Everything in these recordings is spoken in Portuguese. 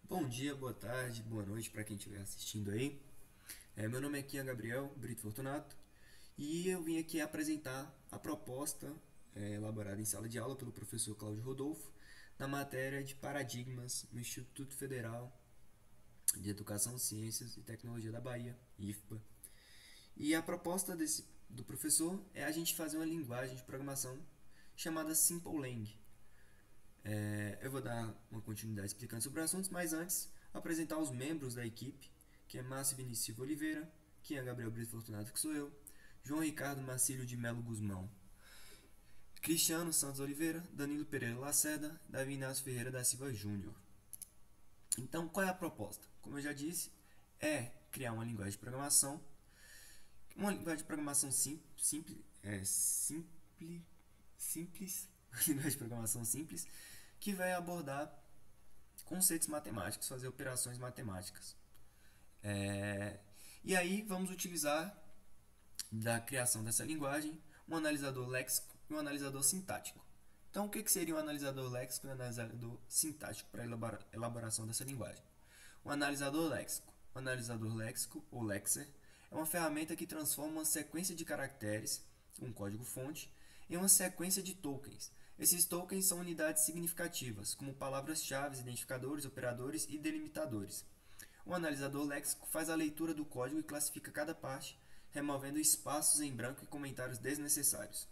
Bom dia, boa tarde, boa noite para quem estiver assistindo aí. Meu nome aqui é Gabriel Brito Fortunato e eu vim aqui apresentar a proposta elaborada em sala de aula pelo professor Cláudio Rodolfo na matéria de paradigmas no Instituto Federal de Educação, Ciências e Tecnologia da Bahia, IFPA. E a proposta do professor é a gente fazer uma linguagem de programação chamada SimpleLang. Eu vou dar uma continuidade explicando sobre os assuntos, mas antes apresentar os membros da equipe, que é Márcio Vinícius Silva Oliveira, que é Gabriel Brito Fortunato, que sou eu, João Ricardo Marcílio de Melo Guzmão, Cristiano Santos Oliveira, Danilo Pereira Lacerda, Davi Inácio Ferreira da Silva Júnior. Então, qual é a proposta? Como eu já disse, é criar uma linguagem de programação simples, uma linguagem de programação simples, que vai abordar conceitos matemáticos, fazer operações matemáticas. É, e aí vamos utilizar da criação dessa linguagem um analisador léxico e um analisador sintático. Então, o que seria um analisador léxico e um analisador sintático para a elaboração dessa linguagem? O analisador léxico. O analisador léxico, ou lexer, é uma ferramenta que transforma uma sequência de caracteres, um código-fonte, em uma sequência de tokens. Esses tokens são unidades significativas, como palavras-chave, identificadores, operadores e delimitadores. O analisador léxico faz a leitura do código e classifica cada parte, removendo espaços em branco e comentários desnecessários.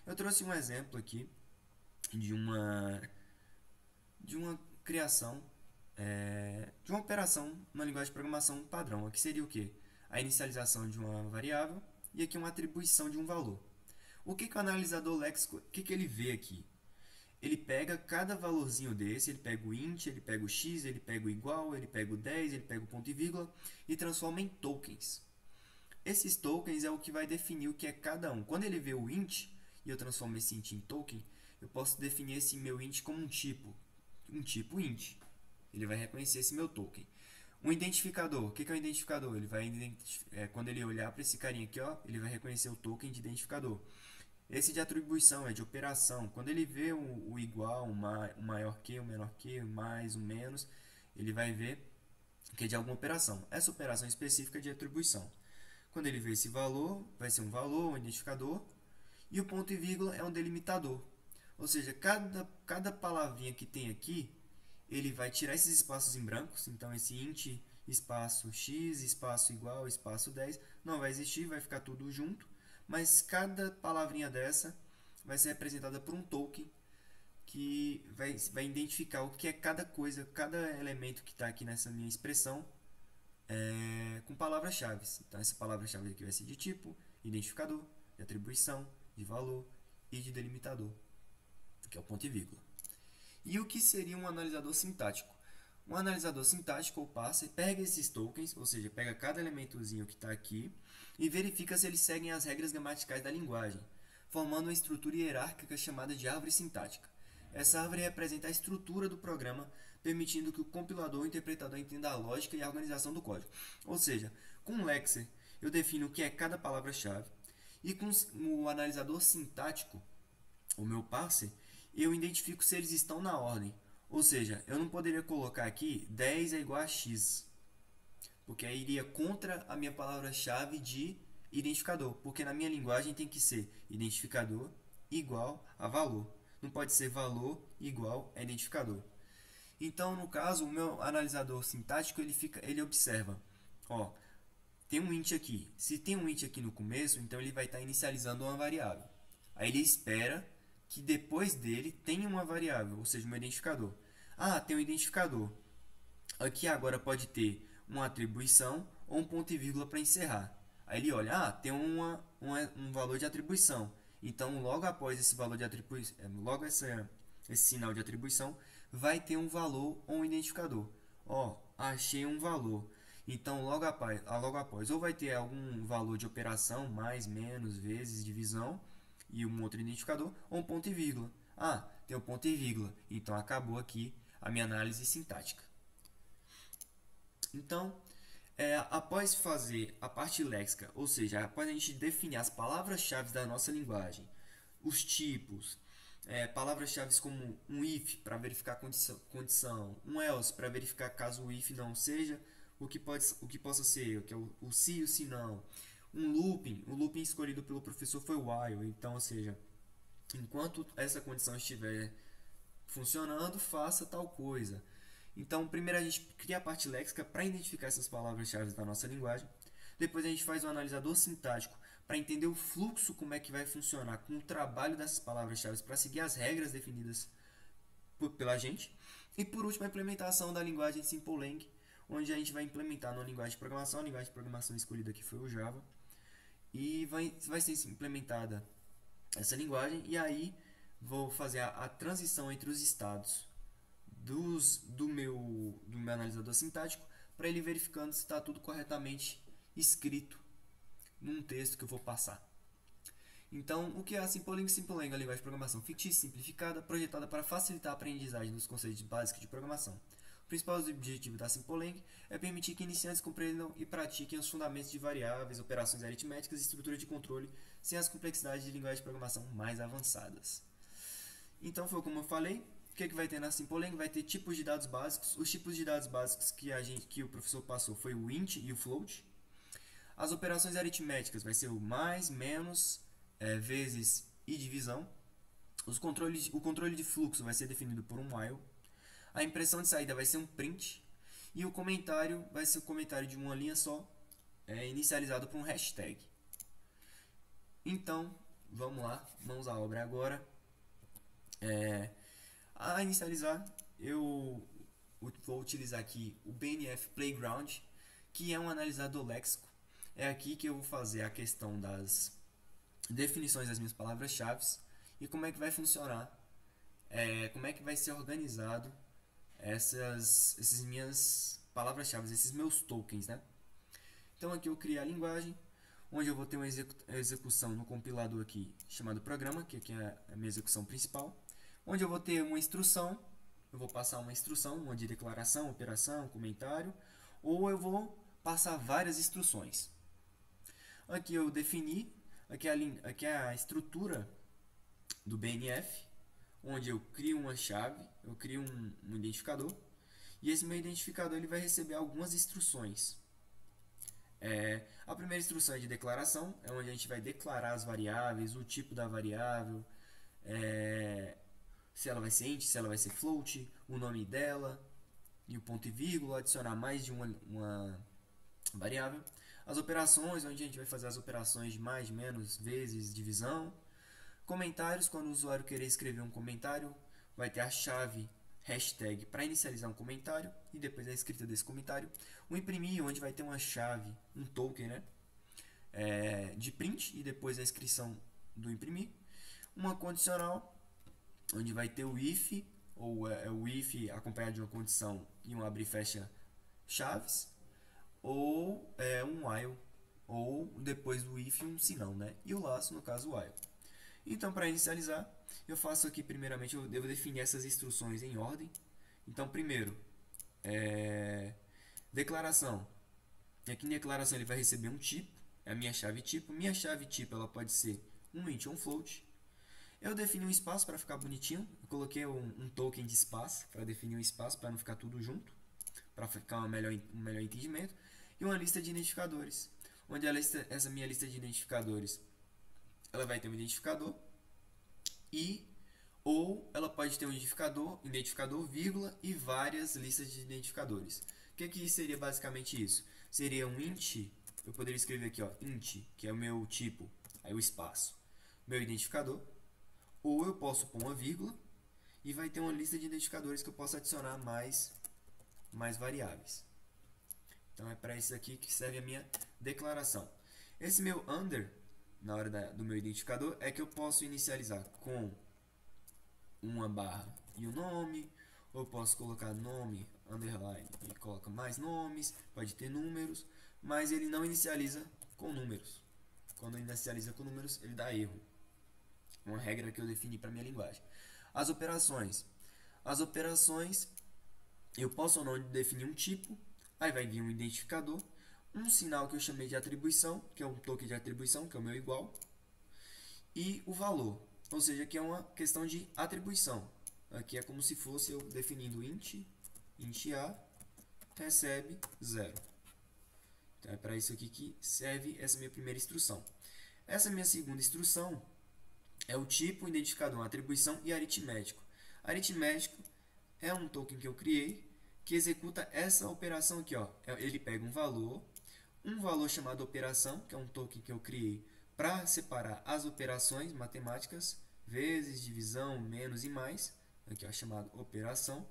Eu trouxe um exemplo aqui de uma criação, de uma operação na linguagem de programação padrão. Aqui seria o quê? A inicialização de uma variável e aqui uma atribuição de um valor. O que o analisador léxico, o que ele vê aqui? Ele pega cada valorzinho desse, ele pega o int, ele pega o x, ele pega o igual, ele pega o 10, ele pega o ponto e vírgula e transforma em tokens. Esses tokens é o que vai definir o que é cada um. Quando ele vê o int e eu transformo esse int em token, eu posso definir esse meu int como um tipo int. Ele vai reconhecer esse meu token. Um identificador, o que é um identificador? Ele vai quando ele olhar para esse carinha aqui, ó, ele vai reconhecer o token de identificador. Esse de atribuição é de operação. Quando ele vê o igual, o maior que, o menor que, o mais, o menos, ele vai ver que é de alguma operação. Essa operação específica é de atribuição. Quando ele vê esse valor, vai ser um valor, um identificador, e o ponto e vírgula é um delimitador. Ou seja, cada palavrinha que tem aqui, ele vai tirar esses espaços em brancos. Então, esse int, espaço x, espaço igual, espaço 10, não vai existir, vai ficar tudo junto. Mas cada palavrinha dessa vai ser representada por um token que vai identificar o que é cada coisa, cada elemento que está aqui nessa minha expressão com palavras-chave. Então, essa palavra-chave aqui vai ser de tipo, identificador, de atribuição, de valor e de delimitador, que é o ponto e vírgula. E o que seria um analisador sintático? Um analisador sintático ou parser pega esses tokens, ou seja, pega cada elementozinho que está aqui e verifica se eles seguem as regras gramaticais da linguagem, formando uma estrutura hierárquica chamada de árvore sintática. Essa árvore representa a estrutura do programa, permitindo que o compilador ou o interpretador entenda a lógica e a organização do código. Ou seja, com o lexer eu defino o que é cada palavra-chave, e com o analisador sintático, o meu parser, eu identifico se eles estão na ordem. Ou seja, eu não poderia colocar aqui 10 é igual a x, porque aí iria contra a minha palavra-chave de identificador, porque na minha linguagem tem que ser identificador igual a valor. Não pode ser valor igual a identificador. Então, no caso, o meu analisador sintático ele observa, ó, tem um int aqui. Se tem um int aqui no começo, então ele vai estar inicializando uma variável. Aí ele espera que depois dele tenha uma variável, ou seja, um identificador. Ah, tem um identificador. Aqui agora pode ter uma atribuição ou um ponto e vírgula para encerrar. Aí ele olha, tem um valor de atribuição. Então, logo após esse valor de atribuição, esse sinal de atribuição, vai ter um valor ou um identificador. Ó, achei um valor. Então, logo após, ou vai ter algum valor de operação, mais, menos, vezes, divisão, e um outro identificador, ou um ponto e vírgula. Ah, tem um ponto e vírgula. Então, acabou aqui a minha análise sintática. Então, após fazer a parte léxica, ou seja, após a gente definir as palavras-chave da nossa linguagem, os tipos, palavras-chave como um if para verificar a condição, um else para verificar caso o if não seja o que possa ser, que é o se e o se não. O looping escolhido pelo professor foi o while, então, ou seja, enquanto essa condição estiver funcionando, faça tal coisa. Então, primeiro a gente cria a parte léxica para identificar essas palavras-chave da nossa linguagem. Depois a gente faz um analisador sintático para entender o fluxo, como é que vai funcionar com o trabalho dessas palavras-chave para seguir as regras definidas pela gente. E por último, a implementação da linguagem Simple-Lang, onde a gente vai implementar numa linguagem de programação. A linguagem de programação escolhida aqui foi o Java. E vai ser implementada essa linguagem, e aí vou fazer a transição entre os estados do meu analisador sintático para ele verificando se está tudo corretamente escrito num texto que eu vou passar. Então, o que é a Simple-Lang? Simple-Lang é a linguagem de programação fictícia, simplificada, projetada para facilitar a aprendizagem dos conceitos básicos de programação. O principal objetivo da Simple-Lang é permitir que iniciantes compreendam e pratiquem os fundamentos de variáveis, operações aritméticas e estrutura de controle sem as complexidades de linguagem de programação mais avançadas. Então, foi como eu falei. O que vai ter na Simple-Lang? Vai ter tipos de dados básicos. Os tipos de dados básicos que o professor passou foi o int e o float. As operações aritméticas vai ser o mais, menos, vezes e divisão. O controle de fluxo vai ser definido por um while. A impressão de saída vai ser um print. E o comentário vai ser o comentário de uma linha só, inicializado por um hashtag. Então, vamos lá, mãos à obra agora. A inicializar, eu vou utilizar aqui o BNF Playground, que é um analisador léxico. É aqui que eu vou fazer a questão das definições das minhas palavras-chave e como é que vai funcionar, como é que vai ser organizado essas minhas palavras-chave, esses meus tokens, né? Então aqui eu criei a linguagem, onde eu vou ter uma execução no compilador aqui chamado programa, que aqui é a minha execução principal, onde eu vou ter uma instrução, eu vou passar uma instrução, uma de declaração, operação, comentário, ou eu vou passar várias instruções. Aqui eu defini, aqui é a estrutura do BNF, onde eu crio uma chave, eu crio um identificador, e esse meu identificador ele vai receber algumas instruções. A primeira instrução é de declaração, é onde a gente vai declarar as variáveis, o tipo da variável, se ela vai ser int, se ela vai ser float, o nome dela e o ponto e vírgula, adicionar mais de uma variável. As operações, onde a gente vai fazer as operações de mais, menos, vezes, divisão. Comentários, quando o usuário querer escrever um comentário, vai ter a chave hashtag para inicializar um comentário e depois a escrita desse comentário. O imprimir, onde vai ter uma chave, um token, né? De print e depois a inscrição do imprimir. Uma condicional, onde vai ter o if, ou o if acompanhado de uma condição e um abre e fecha chaves, ou um while, ou depois do if um se não, né? E o laço, no caso, o while. Então, para inicializar, eu faço aqui, primeiramente, eu devo definir essas instruções em ordem. Então, primeiro, declaração. Aqui em declaração ele vai receber um tipo, é a minha chave tipo. Minha chave tipo ela pode ser um int ou um float. Eu defini um espaço para ficar bonitinho. Eu coloquei um token de espaço para definir um espaço, para não ficar tudo junto, para ficar um melhor entendimento. E uma lista de identificadores, onde essa minha lista de identificadores ela vai ter um identificador ou ela pode ter um identificador, vírgula e várias listas de identificadores. O que seria basicamente isso? Seria um int, eu poderia escrever aqui, ó, int, que é o meu tipo, aí o espaço, meu identificador, ou eu posso pôr uma vírgula e vai ter uma lista de identificadores que eu posso adicionar mais variáveis. Então é para isso aqui que serve a minha declaração. Esse meu under, na hora do meu identificador, é que eu posso inicializar com uma barra e o nome, ou eu posso colocar nome, underline, e coloca mais nomes, pode ter números, mas ele não inicializa com números. Quando inicializa com números, ele dá erro. Uma regra que eu defini para minha linguagem. As operações. As operações, eu posso ou não definir um tipo, aí vai vir um identificador, um sinal que eu chamei de atribuição, que é um token de atribuição, que é o meu igual, e o valor. Ou seja, aqui é uma questão de atribuição. Aqui é como se fosse eu definindo int A recebe 0. Então é para isso aqui que serve essa minha primeira instrução. Essa minha segunda instrução é o tipo, identificador, atribuição e aritmético. Aritmético é um token que eu criei que executa essa operação aqui, ó. Ele pega um valor chamado operação, que é um token que eu criei para separar as operações matemáticas, vezes, divisão, menos e mais, aqui ó, chamado operação.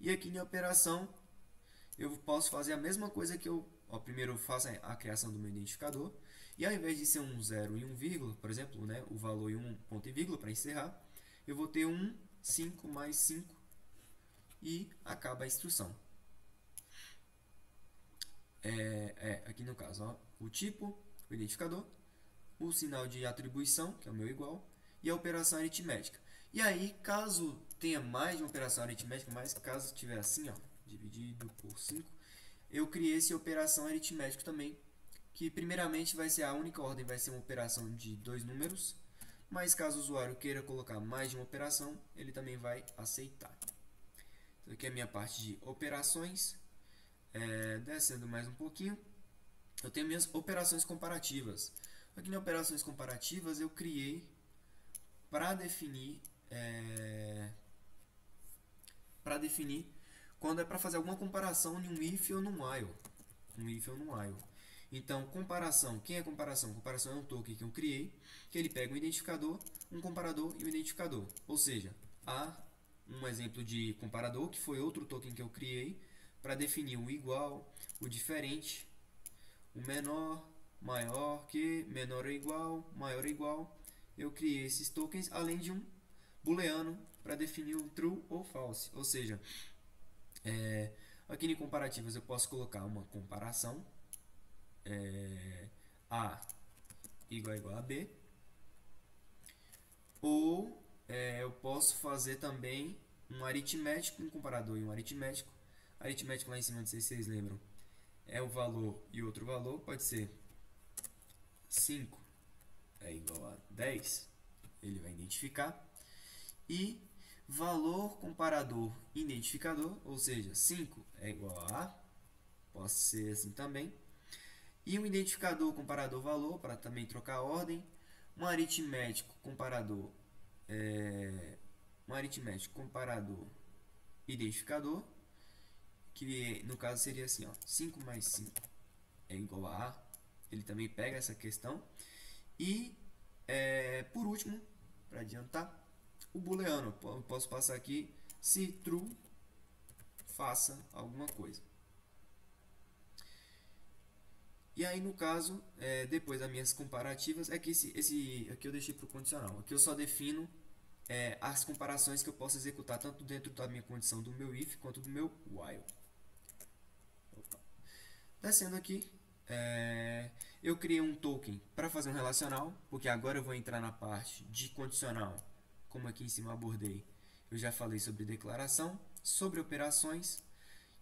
E aqui na operação eu posso fazer a mesma coisa que eu, ó, primeiro eu faço a criação do meu identificador, e ao invés de ser um 0 e um vírgula, por exemplo, né, o valor e um ponto e vírgula para encerrar, eu vou ter 1, 5 mais 5 e acaba a instrução. Aqui no caso, ó, o tipo, o identificador, o sinal de atribuição, que é o meu igual, e a operação aritmética. E aí, caso tenha mais de uma operação aritmética, mas caso tiver assim, ó, dividido por 5, eu criei essa operação aritmética também, que primeiramente vai ser a única ordem, vai ser uma operação de 2 números, mas caso o usuário queira colocar mais de uma operação, ele também vai aceitar. Então, aqui é a minha parte de operações. Descendo mais um pouquinho, eu tenho minhas operações comparativas. Aqui nas operações comparativas eu criei para definir quando é para fazer alguma comparação em um if ou num while. Então, comparação, quem é comparação? Comparação é um token que eu criei, que ele pega um identificador, um comparador e um identificador. Ou seja, há um exemplo de comparador, que foi outro token que eu criei, para definir o igual, o diferente, o menor, maior que, menor ou igual, maior ou igual. Eu criei esses tokens, além de um booleano para definir o true ou false. Ou seja, aqui em comparativas eu posso colocar uma comparação, A igual a B, ou eu posso fazer também um aritmético, um comparador e um aritmético. Aritmético lá em cima, não sei se vocês lembram, é o valor e outro valor, pode ser 5 é igual a 10, ele vai identificar, e valor comparador identificador, ou seja, 5 é igual a A, pode ser assim também, e um identificador comparador valor, para também trocar a ordem, um aritmético comparador identificador, que no caso seria assim, ó, 5 mais 5 é igual a A, ele também pega essa questão. E, por último, para adiantar, o booleano, eu posso passar aqui, se true, faça alguma coisa. E aí, no caso, depois das minhas comparativas, é que esse aqui eu deixei para o condicional. Aqui eu só defino as comparações que eu posso executar tanto dentro da minha condição do meu if quanto do meu while. Descendo aqui, eu criei um token para fazer um relacional, porque agora eu vou entrar na parte de condicional, como aqui em cima eu abordei. Eu já falei sobre declaração, sobre operações,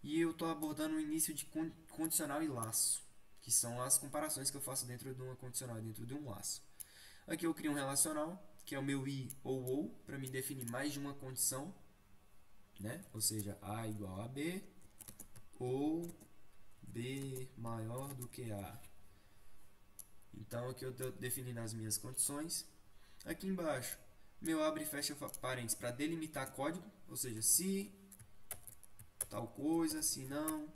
e eu estou abordando o início de condicional e laço, que são as comparações que eu faço dentro de uma condicional e dentro de um laço. Aqui eu crio um relacional, que é o meu i ou, para me definir mais de uma condição, né? Ou seja, A igual a B, ou B maior do que A. Então aqui eu estou definindo as minhas condições. Aqui embaixo, meu abre e fecha parênteses para delimitar código, ou seja, se tal coisa, se não,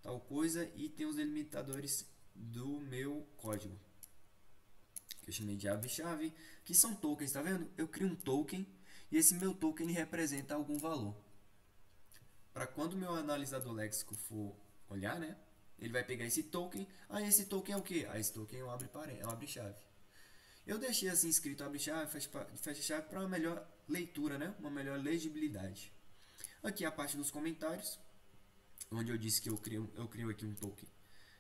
tal coisa, e tem os delimitadores do meu código, que eu chamei de abre-chave, que são tokens, tá vendo? Eu crio um token e esse meu token ele representa algum valor. Para quando o meu analisador léxico for olhar, né, ele vai pegar esse token. Esse token é o que? Esse token é um abre-chave. Eu deixei assim escrito abre-chave, fecha-chave para uma melhor leitura, né, uma melhor legibilidade. Aqui a parte dos comentários, onde eu disse que eu crio aqui um token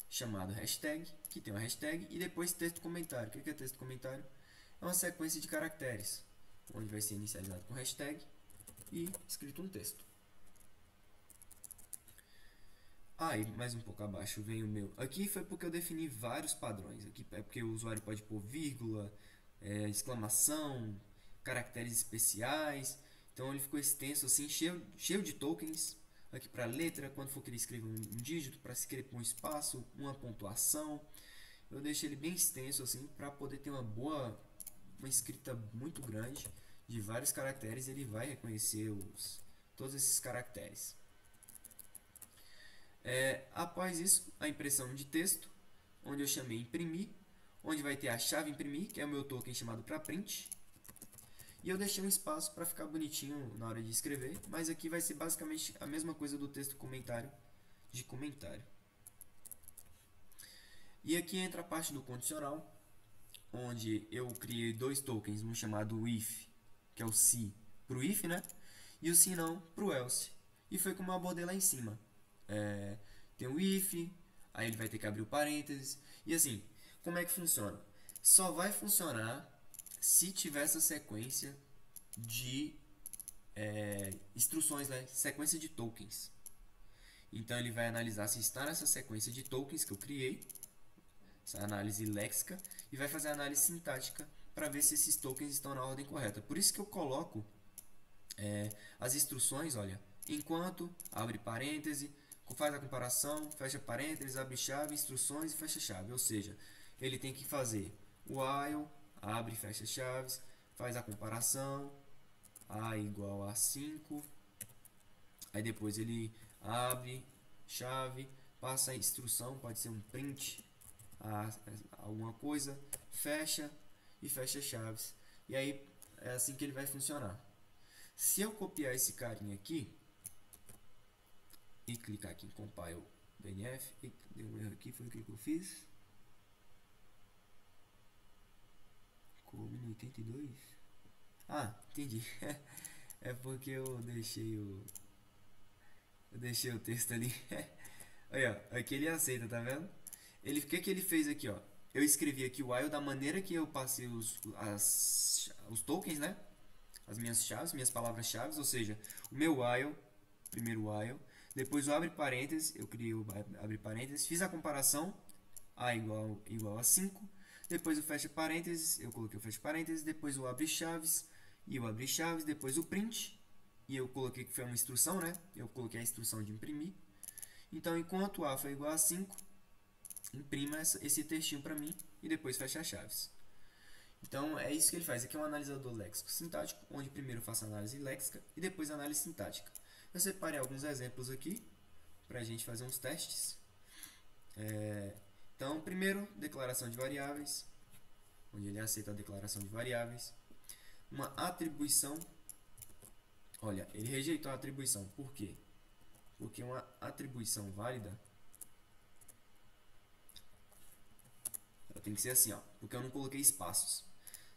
chamado hashtag, que tem uma hashtag, e depois texto comentário. O que é texto comentário? É uma sequência de caracteres, onde vai ser inicializado com hashtag e escrito um texto. E mais um pouco abaixo vem o meu. Aqui foi porque eu defini vários padrões. Aqui é porque o usuário pode pôr vírgula, exclamação, caracteres especiais. Então ele ficou extenso assim, cheio de tokens. Aqui para letra, quando for querer escrever um dígito, para escrever um espaço, uma pontuação. Eu deixei ele bem extenso assim para poder ter uma escrita muito grande de vários caracteres. Ele vai reconhecer todos esses caracteres. Após isso, a impressão de texto, onde eu chamei imprimir, onde vai ter a chave imprimir, que é o meu token chamado para print. E eu deixei um espaço para ficar bonitinho na hora de escrever, mas aqui vai ser basicamente a mesma coisa do texto comentário de comentário. E aqui entra a parte do condicional, onde eu criei dois tokens, um chamado if, que é o se para o if, né? E o se não para o else. E foi como eu abordei lá em cima. Tem o if, aí ele vai ter que abrir o parênteses. E assim, como é que funciona? Só vai funcionar se tiver essa sequência de instruções, né? Sequência de tokens. Então ele vai analisar se está nessa sequência de tokens que eu criei, essa análise léxica, e vai fazer a análise sintática para ver se esses tokens estão na ordem correta. Por isso que eu coloco as instruções, olha, enquanto, abre parêntese, faz a comparação, fecha parênteses, abre chave, instruções e fecha chave. Ou seja, ele tem que fazer o while, abre e fecha chaves, faz a comparação, a igual a 5, aí depois ele abre chave, passa a instrução, pode ser um print, alguma coisa, fecha e fecha chaves. E aí é assim que ele vai funcionar. Se eu copiar esse carinha aqui e clicar aqui em compile BNF, e deu um erro aqui, foi o que eu fiz. Como no 82? Ah, entendi. É porque eu deixei o texto ali. Olha, ó, aqui ele aceita, tá vendo? O que ele fez aqui, ó? Eu escrevi aqui o while da maneira que eu passei os tokens, né? As minhas chaves, minhas palavras-chave, ou seja, o meu while, primeiro while, depois o abre parênteses, eu criei o abre parênteses, fiz a comparação, a igual a 5, depois o fecha parênteses, eu coloquei o fecha parênteses, depois o abre chaves, e o abre chaves, depois o print, e eu coloquei que foi uma instrução, né? Eu coloquei a instrução de imprimir. Então, enquanto a foi igual a 5, imprima esse textinho para mim e depois fecha chaves. Então, é isso que ele faz. Aqui é um analisador léxico-sintático, onde primeiro eu faço análise léxica e depois análise sintática. Eu separei alguns exemplos aqui para a gente fazer uns testes. Então, primeiro, declaração de variáveis, onde ele aceita a declaração de variáveis. Uma atribuição. Olha, ele rejeitou a atribuição. Por quê? Porque uma atribuição válida, ela tem que ser assim, ó, porque eu não coloquei espaços.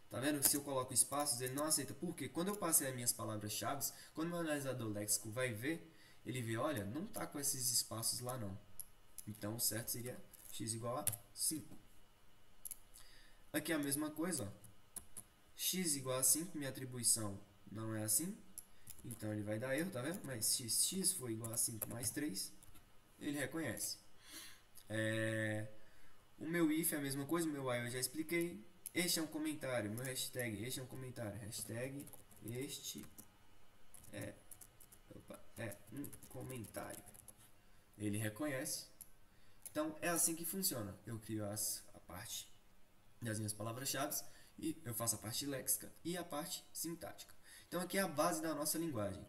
Tá vendo? Se eu coloco espaços, ele não aceita. Por quê? Quando eu passei as minhas palavras-chave, quando o meu analisador léxico vai ver, ele vê, olha, não tá com esses espaços lá não. Então, o certo seria x igual a 5. Aqui é a mesma coisa, ó. X igual a 5, minha atribuição não é assim. Então, ele vai dar erro, tá vendo? Mas se x for igual a 5 mais 3, ele reconhece. O meu if é a mesma coisa, o meu while eu já expliquei. Este é um comentário, meu hashtag, este é um comentário. Hashtag, este é um comentário. Ele reconhece. Então, é assim que funciona. Eu crio a parte das minhas palavras-chave e eu faço a parte léxica e a parte sintática. Então, aqui é a base da nossa linguagem.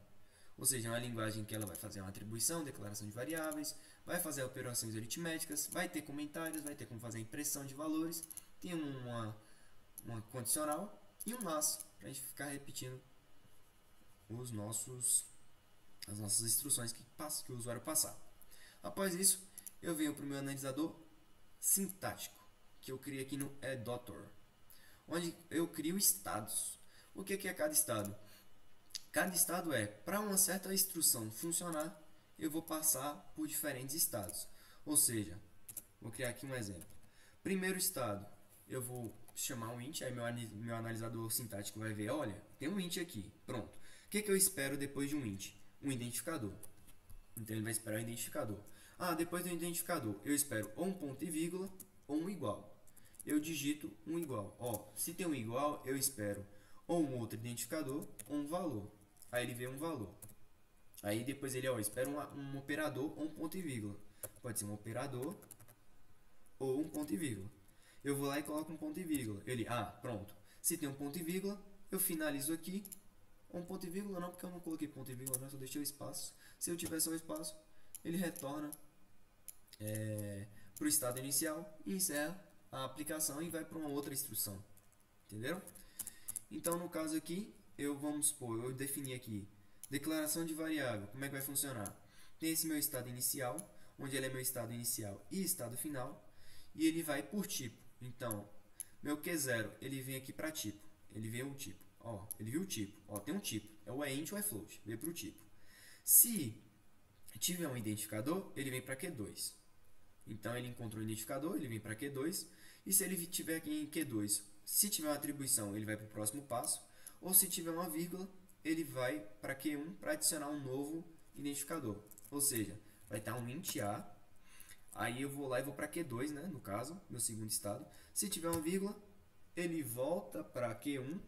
Ou seja, é uma linguagem que ela vai fazer uma atribuição, declaração de variáveis, vai fazer operações aritméticas, vai ter comentários, vai ter como fazer impressão de valores, tem uma condicional e um laço, para a gente ficar repetindo as nossas instruções que o usuário passar. Após isso, eu venho para o meu analisador sintático, que eu criei aqui no Editor, onde eu crio estados. O que é cada estado? Cada estado para uma certa instrução funcionar, eu vou passar por diferentes estados. Ou seja, vou criar aqui um exemplo. Primeiro estado, eu vou chamar um int, aí meu analisador sintático vai ver, olha, tem um int aqui, pronto. O que eu espero depois de um int? Um identificador. Então ele vai esperar um identificador. Depois do identificador, eu espero ou um ponto e vírgula ou um igual. eu digito um igual. Ó, se tem um igual, eu espero ou um outro identificador ou um valor. Aí ele vê um valor. Aí depois ele, ó, espera um operador ou um ponto e vírgula. Pode ser um operador ou um ponto e vírgula. Eu vou lá e coloco um ponto e vírgula. Ele, pronto. Se tem um ponto e vírgula, eu finalizo aqui. Um ponto e vírgula não, porque eu não coloquei ponto e vírgula, não, só deixei o espaço. Se eu tiver só o espaço, ele retorna para o estado inicial e encerra a aplicação e vai para uma outra instrução. Entenderam? Então, no caso aqui, vamos supor, eu defini aqui declaração de variável. Como é que vai funcionar? Tem esse meu estado inicial, onde ele é meu estado inicial e estado final, e ele vai por tipo. Então, meu Q0, ele vem aqui para tipo. Ele vê um tipo. Ó, ele viu o tipo. Ó, tem um tipo. É o int ou é float. Veio para o tipo. Se tiver um identificador, ele vem para Q2. Então, ele encontrou o identificador, ele vem para Q2. E se ele tiver aqui em Q2, se tiver uma atribuição, ele vai para o próximo passo. Ou se tiver uma vírgula, ele vai para Q1 para adicionar um novo identificador. Ou seja, vai estar um int A. Aí eu vou lá e vou para Q2, né, no caso, meu segundo estado. Se tiver uma vírgula, ele volta para Q1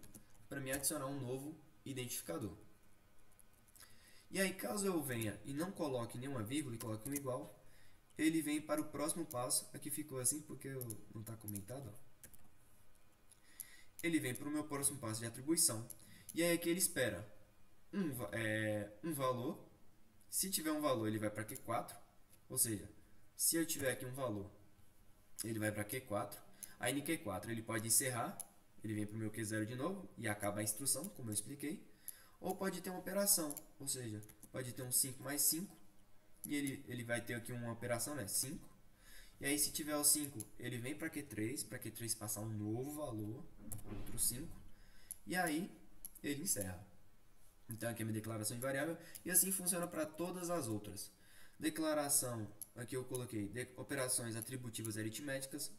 para me adicionar um novo identificador. E aí, caso eu venha e não coloque nenhuma vírgula e coloque um igual, ele vem para o próximo passo. Aqui ficou assim porque não está comentado. Ó. Ele vem para o meu próximo passo de atribuição. E aí aqui ele espera um valor. Se tiver um valor, ele vai para Q4. Ou seja, se eu tiver aqui um valor, ele vai para Q4. Aí no Q4 ele pode encerrar. Ele vem para o meu Q0 de novo e acaba a instrução, como eu expliquei. Ou pode ter uma operação, ou seja, pode ter um 5 mais 5. E ele vai ter aqui uma operação, né? 5. E aí se tiver o 5, ele vem para Q3 passar um novo valor, outro 5. E aí ele encerra. Então aqui é a minha declaração de variável. E assim funciona para todas as outras. Declaração, aqui eu coloquei operações atributivas aritméticas,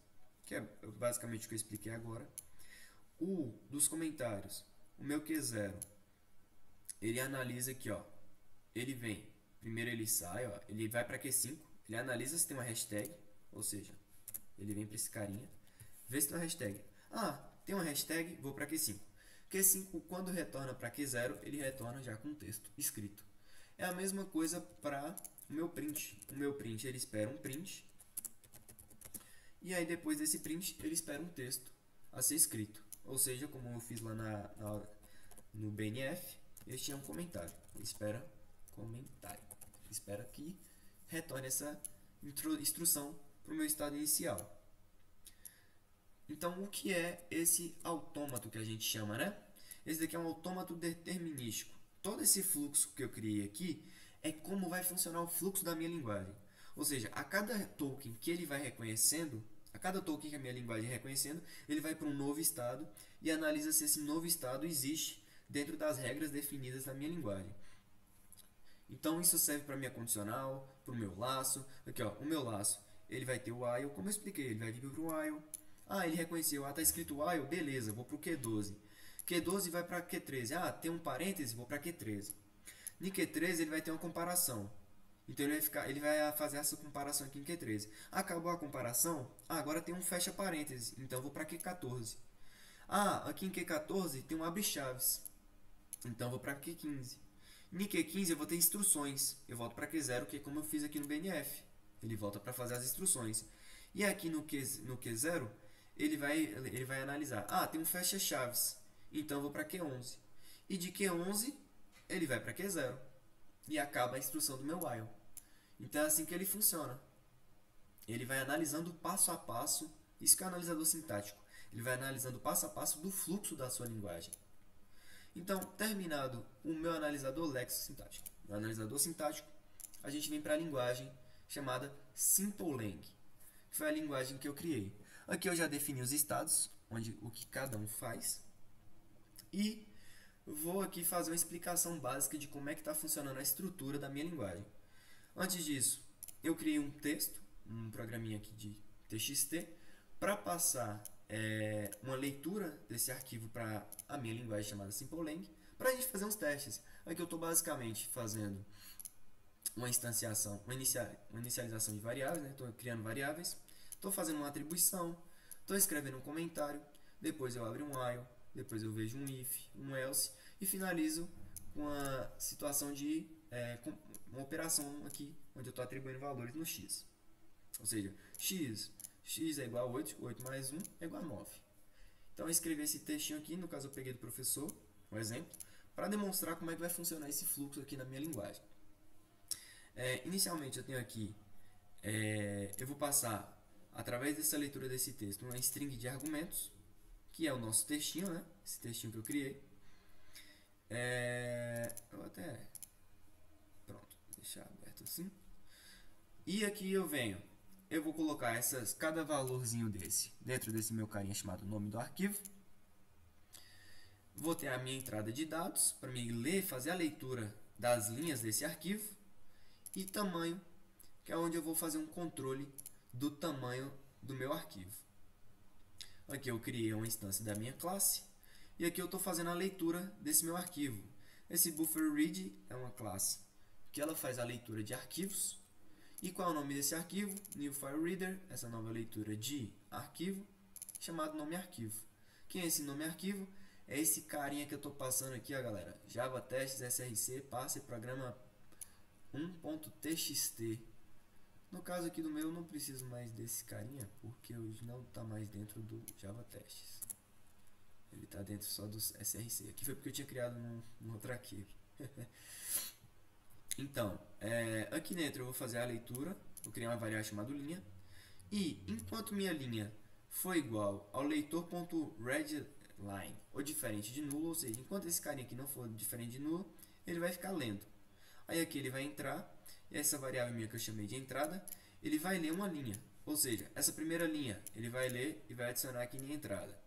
que é basicamente o que eu expliquei agora. O dos comentários, o meu Q0, ele analisa aqui, ó. Ele vem, primeiro ele sai, ó, ele vai para Q5, ele analisa se tem uma hashtag, ou seja, ele vem para esse carinha, vê se tem uma hashtag. Tem uma hashtag, vou para Q5. Q5, quando retorna para Q0, ele retorna já com o texto escrito. É a mesma coisa para o meu print. O meu print, ele espera um print. E aí, depois desse print, ele espera um texto a ser escrito. Ou seja, como eu fiz lá no BNF, ele tinha um comentário. Ele espera comentário. Ele espera que retorne essa instrução para o meu estado inicial. Então, o que é esse autômato que a gente chama, né? Esse daqui é um autômato determinístico. Todo esse fluxo que eu criei aqui é como vai funcionar o fluxo da minha linguagem. Ou seja, a cada token que ele vai reconhecendo, a cada token que a minha linguagem vai reconhecendo, ele vai para um novo estado e analisa se esse novo estado existe dentro das regras definidas na minha linguagem. Então, isso serve para minha condicional, para o meu laço. Aqui, ó, o meu laço, ele vai ter o while, como eu expliquei, ele vai vir para o while. Ele reconheceu, está escrito while, beleza, vou para o Q12. Q12 vai para Q13. Tem um parêntese, vou para Q13. No Q13 ele vai ter uma comparação. Então ele vai fazer essa comparação aqui em Q13. Acabou a comparação? Agora tem um fecha parêntese, então vou para Q14. Aqui em Q14 tem um abre chaves. Então vou para Q15. No Q15 eu vou ter instruções. Eu volto para Q0, que é como eu fiz aqui no BNF. Ele volta para fazer as instruções. E aqui no Q0 ele vai analisar. Tem um fecha chaves. Então eu vou para Q11. E de Q11 ele vai para Q0. E acaba a instrução do meu while. Então é assim que ele funciona. Ele vai analisando passo a passo. Isso que é o analisador sintático. Ele vai analisando passo a passo do fluxo da sua linguagem. Então, terminado o meu analisador lexo-sintático, o analisador sintático, a gente vem para a linguagem chamada SimpleLang, que foi a linguagem que eu criei. Aqui eu já defini os estados, o que cada um faz. E vou aqui fazer uma explicação básica de como é que está funcionando a estrutura da minha linguagem. Antes disso, eu criei um texto, um programinha aqui de TXT, para passar uma leitura desse arquivo para a minha linguagem chamada SimpleLang, para a gente fazer uns testes. Aqui eu estou basicamente fazendo uma inicialização de variáveis, estou criando variáveis, estou fazendo uma atribuição, Estou escrevendo um comentário, depois eu abro um while, depois eu vejo um if, um else e finalizo com a situação de com uma operação aqui, onde eu estou atribuindo valores no x. Ou seja, x é igual a 8, 8 mais 1 é igual a 9. Então eu escrevi esse textinho aqui, no caso eu peguei do professor, um exemplo, para demonstrar como é que vai funcionar esse fluxo aqui na minha linguagem. Inicialmente eu tenho aqui, eu vou passar, através dessa leitura desse texto, uma string de argumentos, que é o nosso textinho, né? Esse textinho que eu criei. Eu até... Pronto, vou deixar aberto assim. E aqui eu vou colocar cada valorzinho desse dentro desse meu carinha chamado nome do arquivo. Vou ter a minha entrada de dados para me ler, fazer a leitura das linhas desse arquivo. E tamanho, que é onde eu vou fazer um controle do tamanho do meu arquivo. Aqui eu criei uma instância da minha classe. E aqui eu estou fazendo a leitura desse meu arquivo. Esse bufferRead é uma classe que ela faz a leitura de arquivos. E qual é o nome desse arquivo? NewFileReader, essa nova leitura de arquivo, chamado nome arquivo. Quem é esse nome arquivo? É esse carinha que eu estou passando aqui, ó, galera. Java Testes SRC, passe programa 1.txt. No caso aqui do meu, eu não preciso mais desse carinha, porque hoje não está mais dentro do Java Testes. Ele está dentro só do SRC. Aqui foi porque eu tinha criado um outro arquivo. Então, aqui dentro eu vou fazer a leitura, vou criar uma variável chamada linha, e enquanto minha linha for igual ao leitor.readLine, ou diferente de nulo, ou seja, enquanto esse carinha aqui não for diferente de nulo, ele vai ficar lendo. Aí aqui ele vai entrar, e essa variável minha que eu chamei de entrada, ele vai ler uma linha, ou seja, essa primeira linha ele vai ler e vai adicionar aqui em entrada.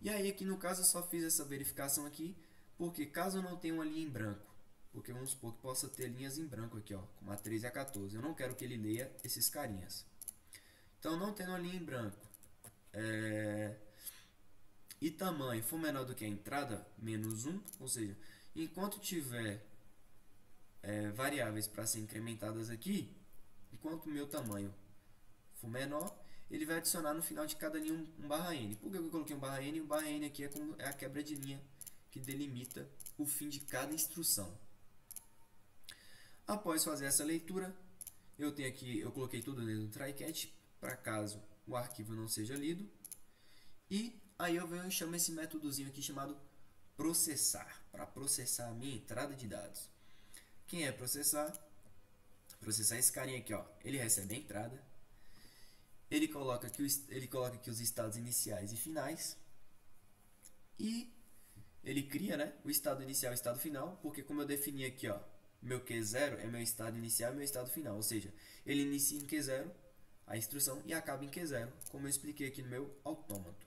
E aí aqui no caso eu só fiz essa verificação aqui, porque caso eu não tenha uma linha em branco, porque vamos supor que possa ter linhas em branco aqui, ó, como a 13 e a 14. Eu não quero que ele leia esses carinhas. Então, não tendo uma linha em branco e tamanho for menor do que a entrada, menos 1, ou seja, enquanto tiver variáveis para ser incrementadas aqui, enquanto o meu tamanho for menor, ele vai adicionar no final de cada linha um barra N. Por que eu coloquei um barra N? O barra N aqui é a quebra de linha que delimita o fim de cada instrução. Após fazer essa leitura, eu coloquei tudo dentro do try-catch, para caso o arquivo não seja lido. E aí eu venho e chamo esse métodozinho aqui chamado processar, para processar a minha entrada de dados. Quem é processar? Processar esse carinha aqui, ó. Ele recebe a entrada, ele coloca aqui os estados iniciais e finais, e ele cria, né, o estado inicial e o estado final, porque como eu defini aqui, ó, meu Q0 é meu estado inicial e meu estado final, ou seja, ele inicia em Q0 a instrução e acaba em Q0, como eu expliquei aqui no meu autômato.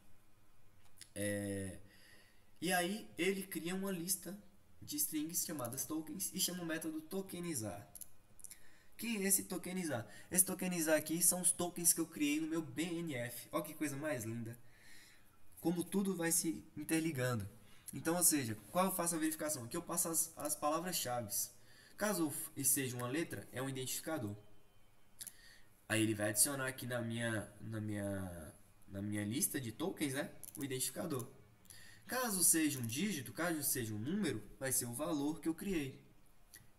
E aí ele cria uma lista de strings chamadas tokens e chama o método tokenizar. Que é esse tokenizar? Esse tokenizar aqui são os tokens que eu criei no meu BNF. Olha que coisa mais linda. Como tudo vai se interligando. Então, ou seja, qual eu faço a verificação? Aqui eu passo as palavras-chave. Caso seja uma letra, é um identificador. Aí ele vai adicionar aqui na minha lista de tokens, né, o identificador. Caso seja um dígito, caso seja um número, vai ser o valor que eu criei,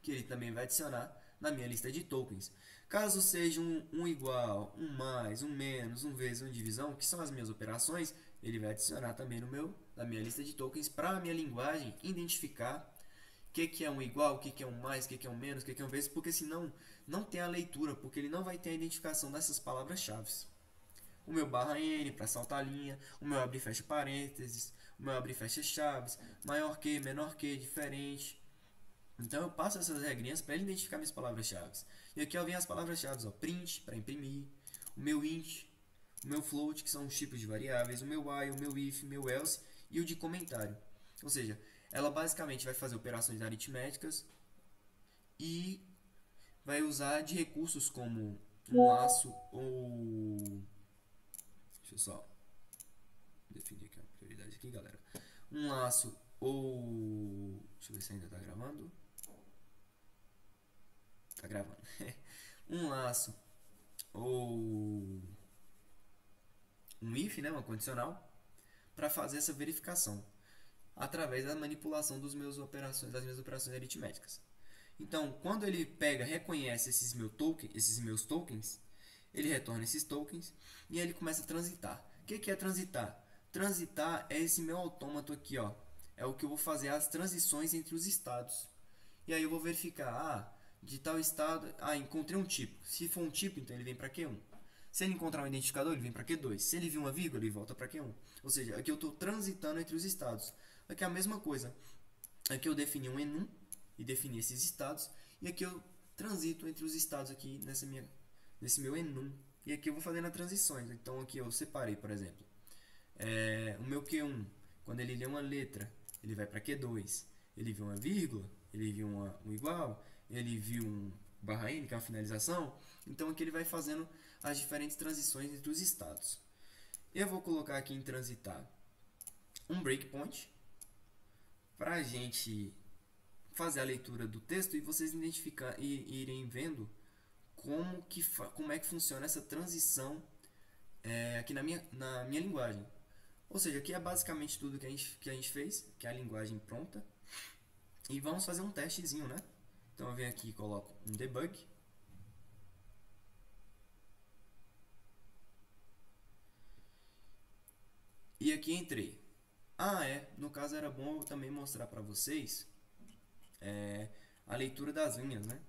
que ele também vai adicionar na minha lista de tokens. Caso seja um igual, um mais, um menos, um vezes, uma divisão, que são as minhas operações, ele vai adicionar também na minha lista de tokens para a minha linguagem identificar o que é um igual, o que é um mais, o que é um menos, o que é um vezes, porque senão não tem a leitura, porque ele não vai ter a identificação dessas palavras-chave. O meu barra N para saltar a linha, o meu abre e fecha parênteses, o meu abre e fecha chaves, maior que, menor que, diferente. Então eu passo essas regrinhas para ele identificar minhas palavras-chave. E aqui vem as palavras-chave, print para imprimir, o meu int, o meu float, que são os tipos de variáveis, o meu while, o meu if, o meu else e o de comentário. Ou seja, ela basicamente vai fazer operações aritméticas e vai usar de recursos como um laço ou... Deixa eu só definir aqui uma prioridade aqui, galera. Um laço ou... Deixa eu ver se ainda está gravando. Tá gravando. Um laço ou um if, né, uma condicional, para fazer essa verificação através da manipulação das minhas operações aritméticas. Então, quando ele pega, reconhece esses meus tokens, ele retorna esses tokens e ele começa a transitar. O que é transitar? Transitar é esse meu autômato aqui, ó. É o que eu vou fazer as transições entre os estados. E aí eu vou verificar, de tal estado, encontrei um tipo. Se for um tipo, então ele vem para Q1. Se ele encontrar um identificador, ele vem para Q2. Se ele vir uma vírgula, ele volta para Q1. Ou seja, aqui eu estou transitando entre os estados. Aqui é a mesma coisa. Aqui eu defini um enum e defini esses estados. E aqui eu transito entre os estados aqui nesse meu enum. E aqui eu vou fazendo as transições. Então aqui eu separei, por exemplo, o meu Q1, quando ele lê uma letra, ele vai para Q2. Ele viu uma vírgula, ele viu um igual, ele viu um barra N, que é uma finalização. Então aqui ele vai fazendo as diferentes transições entre os estados. Eu vou colocar aqui em transitar um breakpoint para a gente fazer a leitura do texto e vocês identificar e irem vendo como é que funciona essa transição aqui na minha linguagem. Ou seja, aqui é basicamente tudo que a gente fez, que é a linguagem pronta. E vamos fazer um testezinho, né? Então eu venho aqui e coloco um debug. E aqui entrei. No caso era bom eu também mostrar para vocês a leitura das linhas, né?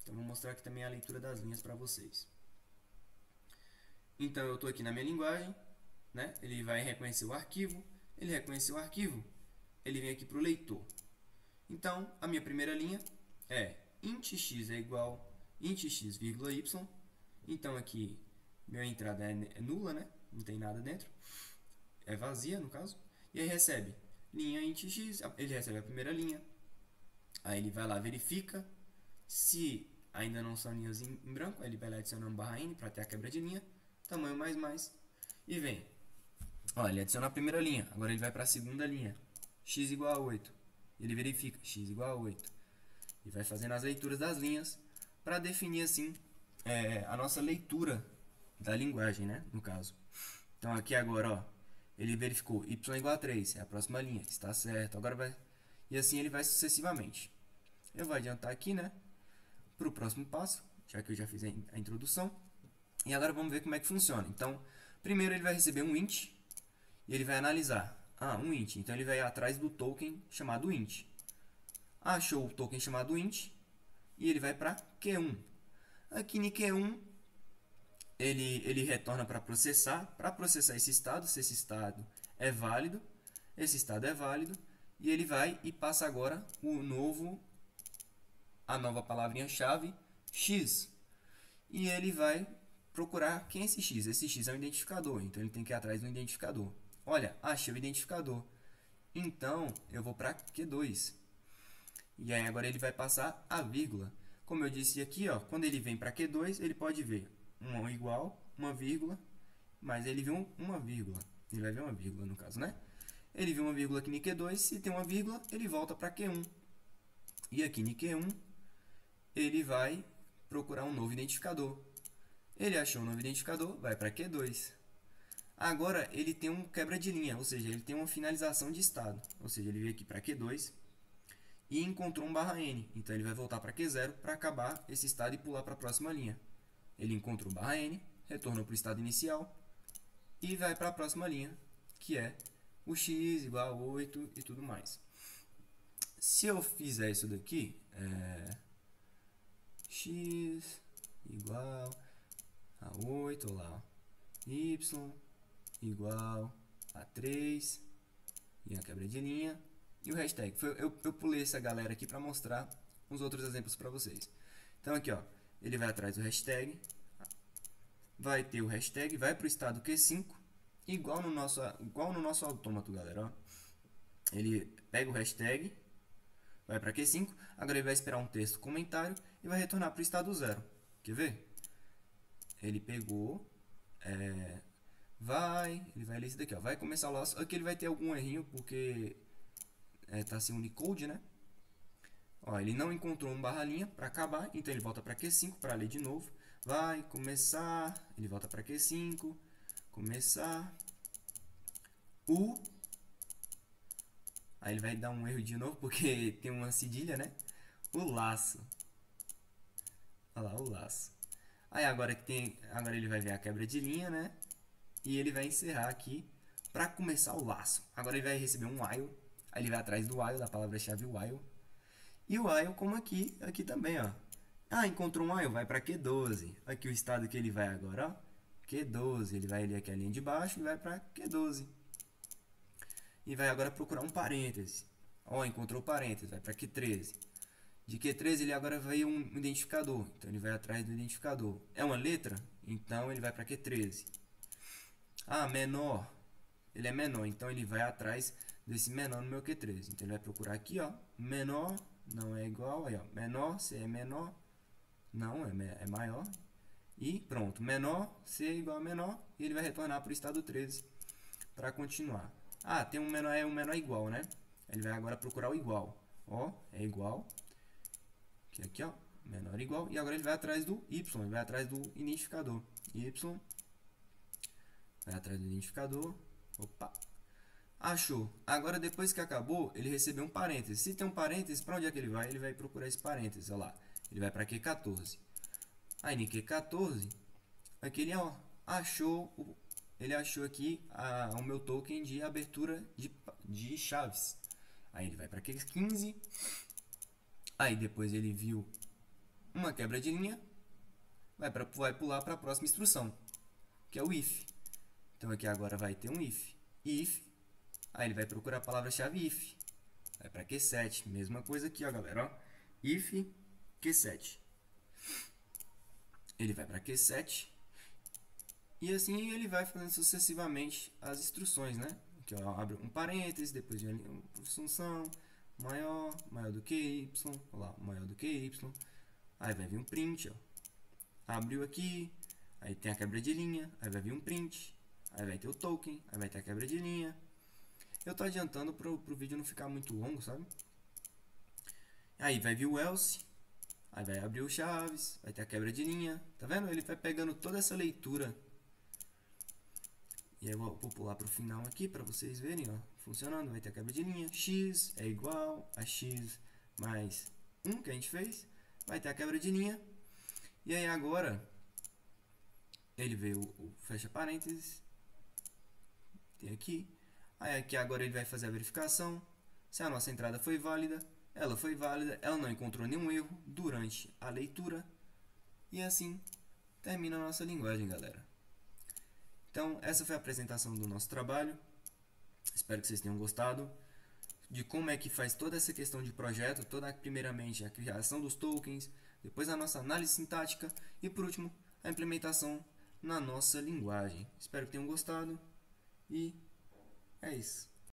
Então vou mostrar aqui também a leitura das linhas para vocês. Então eu estou aqui na minha linguagem, né? Ele vai reconhecer o arquivo, ele reconheceu o arquivo, ele vem aqui para o leitor. Então a minha primeira linha é int x é igual int x, y. Então aqui minha entrada é nula, né? Não tem nada dentro, é vazia no caso. E aí recebe linha int x, ele recebe a primeira linha. Aí ele vai lá, verifica se ainda não são linhas em branco, aí ele vai lá adicionando barra N para ter a quebra de linha, tamanho mais, e vem. Ó, ele adiciona a primeira linha, agora ele vai para a segunda linha, x igual a 8. Ele verifica x igual a 8. E vai fazendo as leituras das linhas para definir assim a nossa leitura da linguagem, né, no caso. Então aqui agora, ó, ele verificou y igual a 3, é a próxima linha, está certo. Agora vai. E assim ele vai sucessivamente. Eu vou adiantar aqui, né, para o próximo passo, já que eu já fiz a introdução. E agora vamos ver como é que funciona. Então, primeiro ele vai receber um int e ele vai analisar. Um int. Então ele vai atrás do token chamado int. Achou o token chamado int e ele vai para Q1. Aqui em Q1 ele retorna para processar esse estado, se esse estado é válido. Esse estado é válido e ele vai e passa agora a nova palavrinha-chave x. E ele vai procurar quem é esse x. Esse x é um identificador, então ele tem que ir atrás do identificador. Olha, achei o identificador. Então, eu vou para Q2. E aí agora ele vai passar a vírgula. Como eu disse aqui, ó, quando ele vem para Q2, ele pode ver um igual, uma vírgula, mas ele viu uma vírgula. Ele vai ver uma vírgula no caso, né? Ele viu uma vírgula aqui no Q2, se tem uma vírgula, ele volta para Q1. E aqui no Q1, ele vai procurar um novo identificador. Ele achou um novo identificador, vai para Q2. Agora, ele tem um quebra de linha, ou seja, ele tem uma finalização de estado. Ou seja, ele veio aqui para Q2 e encontrou um barra N. Então, ele vai voltar para Q0 para acabar esse estado e pular para a próxima linha. Ele encontrou barra N, retornou para o estado inicial e vai para a próxima linha, que é o x igual a 8 e tudo mais. Se eu fizer isso daqui, x igual a 8, lá, y igual a 3, e a quebra de linha, e o hashtag. Eu pulei essa galera aqui para mostrar uns outros exemplos para vocês. Então aqui, ó, ele vai atrás do hashtag, vai ter o hashtag, vai para o estado Q5, igual no nosso autômato, galera. Ó. Ele pega o hashtag, vai para Q5, agora ele vai esperar um texto comentário e vai retornar para o estado 0. Quer ver? Ele pegou, ele vai ler isso daqui, ó, vai começar lá, aqui ele vai ter algum errinho porque tá sem Unicode, né? Ó, ele não encontrou um barra linha para acabar, então ele volta para Q5 para ler de novo. Vai começar, ele volta para Q5, começar, aí ele vai dar um erro de novo porque tem uma cedilha, né? O laço. Olha lá, o laço. Aí agora ele vai ver a quebra de linha, né? E ele vai encerrar aqui para começar o laço. Agora ele vai receber um while. Aí ele vai atrás do while, da palavra-chave while. E o while como aqui também, ó. Ah, encontrou um while, vai para Q12. Aqui o estado que ele vai agora, ó. Q12, ele vai ler aqui a linha de baixo e vai para Q12. E vai agora procurar um parêntese. Ó, encontrou parêntese, vai para Q13. De Q13 ele agora vai um identificador, então ele vai atrás do identificador. É uma letra? Então ele vai para Q13. Ah, menor. Ele é menor, então ele vai atrás desse menor no meu Q13. Então ele vai procurar aqui, ó, menor, não é igual, aí ó, menor, se é menor, não, é maior. E pronto, menor, se é igual a menor, e ele vai retornar para o estado 13 para continuar. Ah, tem um menor igual, né? Ele vai agora procurar o igual. Ó, é igual. Que aqui, ó, menor igual. E agora ele vai atrás do y, ele vai atrás do identificador. Y, vai atrás do identificador. Opa! Achou. Agora, depois que acabou, ele recebeu um parêntese. Se tem um parêntese, para onde é que ele vai? Ele vai procurar esse parêntese, olha lá. Ele vai para Q14. Aí, em Q14, aqui ele, ó, ele achou aqui o meu token de abertura de chaves. Aí ele vai para Q15. Aí depois ele viu uma quebra de linha, vai pular para a próxima instrução, que é o if. Então aqui agora vai ter um if, aí ele vai procurar a palavra-chave if, vai para Q7, mesma coisa aqui, ó, galera, ó, if Q7. Ele vai para Q7 e assim ele vai fazendo sucessivamente as instruções, né? Aqui, ó, abre um parênteses, depois vem uma função maior do que y, olha lá, maior do que y. Aí vai vir um print, ó. Abriu aqui, aí tem a quebra de linha, aí vai vir um print, aí vai ter o token, aí vai ter a quebra de linha. Eu tô adiantando pro vídeo não ficar muito longo, sabe? Aí vai vir o else, aí vai abrir o chaves, vai ter a quebra de linha, tá vendo? Ele vai pegando toda essa leitura. E aí eu vou pular pro final aqui para vocês verem, ó, funcionando. Vai ter a quebra de linha, x é igual a x mais 1 que a gente fez, vai ter a quebra de linha. E aí agora, ele veio o fecha parênteses, tem aqui. Aí aqui agora ele vai fazer a verificação, se a nossa entrada foi válida, ela não encontrou nenhum erro durante a leitura. E assim termina a nossa linguagem, galera. Então, essa foi a apresentação do nosso trabalho. Espero que vocês tenham gostado de como é que faz toda essa questão de projeto, primeiramente a criação dos tokens, depois a nossa análise sintática e por último a implementação na nossa linguagem. Espero que tenham gostado e é isso.